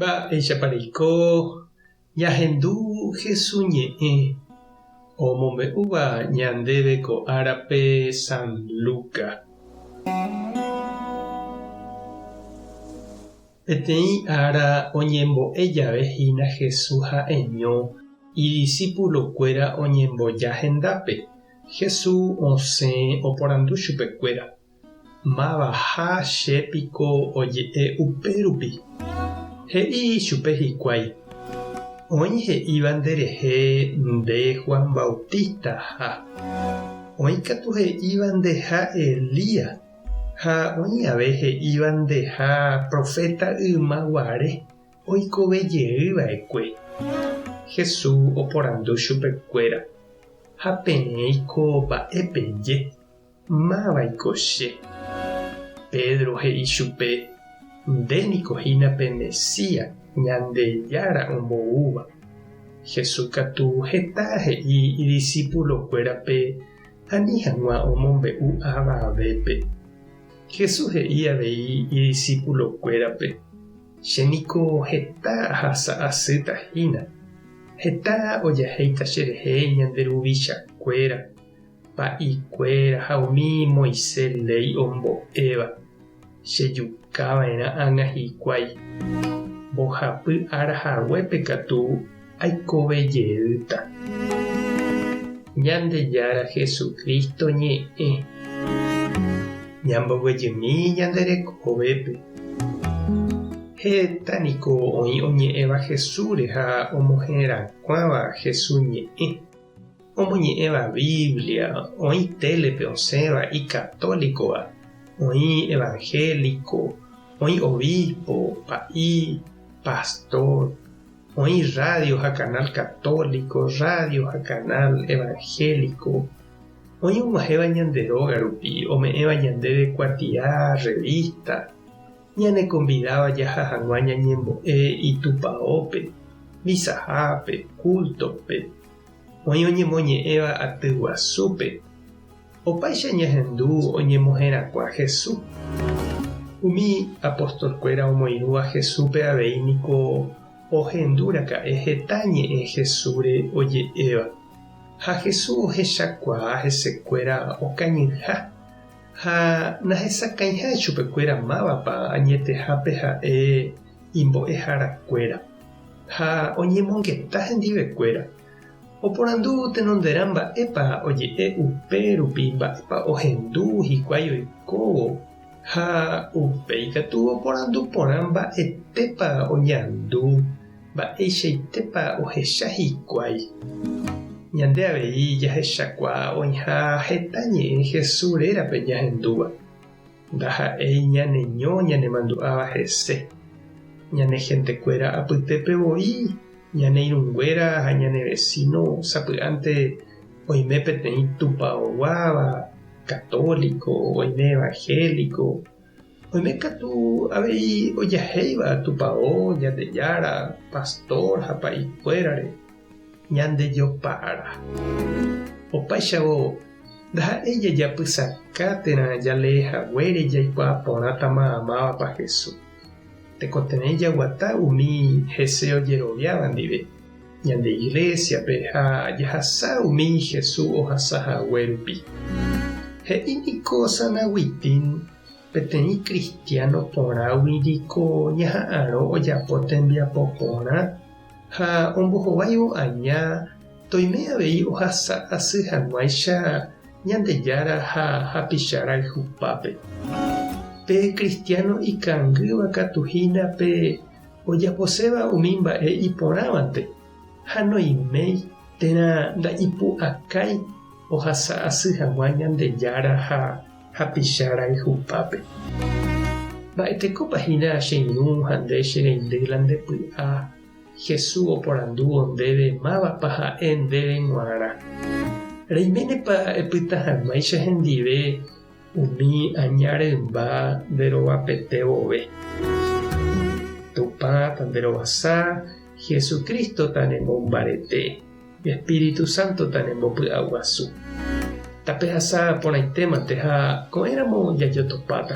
Mba'éichapareko ñahendu Jesús ñe'ẽ omombe'úva ñandéve ko árape San Lucas. Peteĩ ára oñembo'ejavehína Jesús ha'eño idiscípulokuéra oñemboja hendápe. Jesús osẽ oporandu chupekuéra: “Mavaha chépiko oje'e upérupi?” He'i chupe hikuái: “Oĩ he'íva nderehe nde Juan Bautista ha oĩkatu he'íva ndeha Elías ha oĩ ave he'íva ndeha profeta ymaguare oikovejeýva'ekue.” Jesús oporandu chupekuéra: “Ha peẽiko mba'épeje. Máva'iko che?” Pedro he'i chupe: “Ndéniko hína pe Mesías, Ñandejára omboúva.” Jesús katu heta he'i idiscípulokuérape ani hag̃ua omombe'u avavépe. Jesús he'i avei idiscípulokuérape: “Chéniko heta ahasa'asýtahína. Heta ojahéita cherehe ñande ruvichakuéra, pa'ikuéra ha umi Moisés ley ombo'éva. Chejukava'erã ág̃a hikuái. Mbohapy arahaguépe katu aikovejeýta.” Ñandejára Jesukristo ñe'ẽ ñamboguejymi ñande rekovépe. Hétaniko oĩ oñe'ẽva Jesúsre ha omohẽrakuãva Jesús ñe'ẽ. Omoñe'ẽva Biblia, oĩ télepe osẽva ikatólikova, oĩ evangélico, oĩ obispo, pa'i, pastor, oĩ radio ha canal católico, radio ha canal evangélico, oĩ og̃uahẽva ñande róga rupi, ome'ẽva ñandéve kuatia, revista, ñane convidava jaha hag̃ua ñañembo'e itupaópe, misahápe, cultope, oĩ oñemoñe'ẽva aty guasúpe. Opaicha ñahendu oñemohẽrakua Jesús. Umi apostolkuéra omoirũva Jesúspe avei niko ohendúraka'e heta ñe'ẽ Jesúsre oje'éva. Ha Jesús ohechakuaa hesekuéra okañyha ha nahesakãiha chupekuéra mávapa añetehápe ha'e imbo'eharakuéra ha oñemongeta hendivekuéra. Oporandu tenonderã mba'épa oje'e upérupi, mba'épa ohendu hikuái oikóvo ha upéi katu oporandu porã mba'etépa oñandu, mba'eichaitépa ohecha hikuái. Ñande avei jahechakuaa oĩha heta ñe'ẽ Jesúsrérape ñahendúva. Ndaha'éi ñaneño ñanemandu'áva hese, ñane hentekuéra apytépevoi, ñane irũnguéra ha ñane vecino sapy'ánte oime peteĩ tupaoguáva católico, oime evangélico, oime katu avei ojahéiva tupao Ñandejára, pastor ha pa'ikuérare, Ñandejopára. Opaichavo ndaha'éi jajapysakáterã jalehaguére jaikuaa porã tamamávapa Jesús. Tekotevẽ jaguata umi hese ojeroviáva ndive ñande iglesiape ha jahasa umi Jesús ohasahague rupi. He'i niko Sanaguitín peteĩ cristiano porãgui niko ñaha'ãrõ ojapo tembiapo porã ha ombohováivo aña toime avei ohasa'asy hag̃uáicha Ñandejára ha hapichára yhupápe. Pe cristiano ikangýva katuhína pe ojaposéva umi mba'e iporãvante ha noiméi térã nda'ipu'akái ohasa'asy hag̃ua Ñandejára ha hapichára yhupápe. Mba'etekópahína cheirũ ha nde chereindýla ndepy'a Jesús oporanduvo ndéve mávapa ha'e ndéve g̃uarã. Reiménepa epytahag̃uáicha hendive umi añarymba nderovapete vove. Tupãta nderovasa, Jesucristo ta nemombarete, Espíritu Santo ta nembopy'aguasu. Tapehasa porãitémante ha ko'ẽramo jajotopáta.